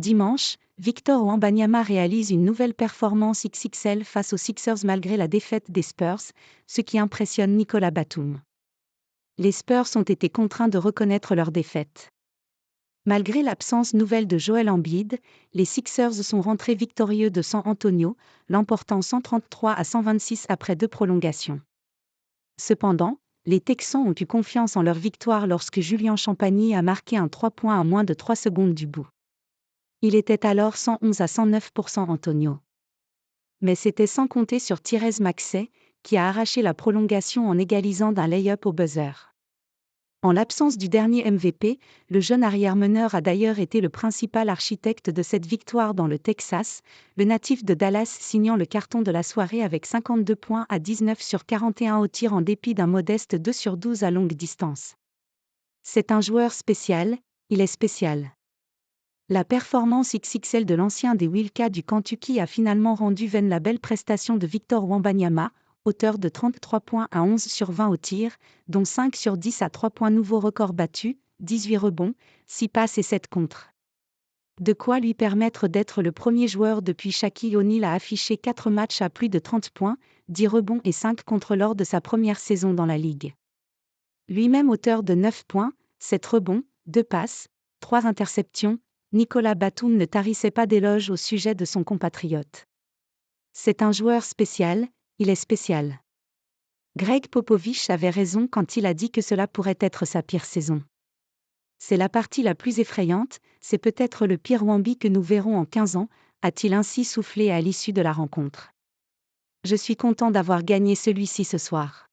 Dimanche, Victor Wembanyama réalise une nouvelle performance XXL face aux Sixers malgré la défaite des Spurs, ce qui impressionne Nicolas Batum. Les Spurs ont été contraints de reconnaître leur défaite. Malgré l'absence nouvelle de Joel Embiid, les Sixers sont rentrés victorieux de San Antonio, l'emportant 133-126 après 2 prolongations. Cependant, les Texans ont eu confiance en leur victoire lorsque Julian Champagny a marqué un 3 points à moins de 3 secondes du bout. Il était alors 111-109 pour San Antonio. Mais c'était sans compter sur Tyrese Maxey, qui a arraché la prolongation en égalisant d'un lay-up au buzzer. En l'absence du dernier MVP, le jeune arrière-meneur a d'ailleurs été le principal architecte de cette victoire dans le Texas, le natif de Dallas signant le carton de la soirée avec 52 points à 19 sur 41 au tir en dépit d'un modeste 2 sur 12 à longue distance. C'est un joueur spécial, il est spécial. La performance XXL de l'ancien des Wildcats du Kentucky a finalement rendu vaine la belle prestation de Victor Wembanyama, auteur de 33 points à 11 sur 20 au tir, dont 5 sur 10 à 3 points, nouveau record battu, 18 rebonds, 6 passes et 7 contres. De quoi lui permettre d'être le premier joueur depuis Shaquille O'Neal à afficher 4 matchs à plus de 30 points, 10 rebonds et 5 contres lors de sa première saison dans la ligue. Lui-même auteur de 9 points, 7 rebonds, 2 passes, 3 interceptions, Nicolas Batum ne tarissait pas d'éloges au sujet de son compatriote. C'est un joueur spécial, il est spécial. Greg Popovich avait raison quand il a dit que cela pourrait être sa pire saison. C'est la partie la plus effrayante, c'est peut-être le pire Wemby que nous verrons en 15 ans, a-t-il ainsi soufflé à l'issue de la rencontre. Je suis content d'avoir gagné celui-ci ce soir.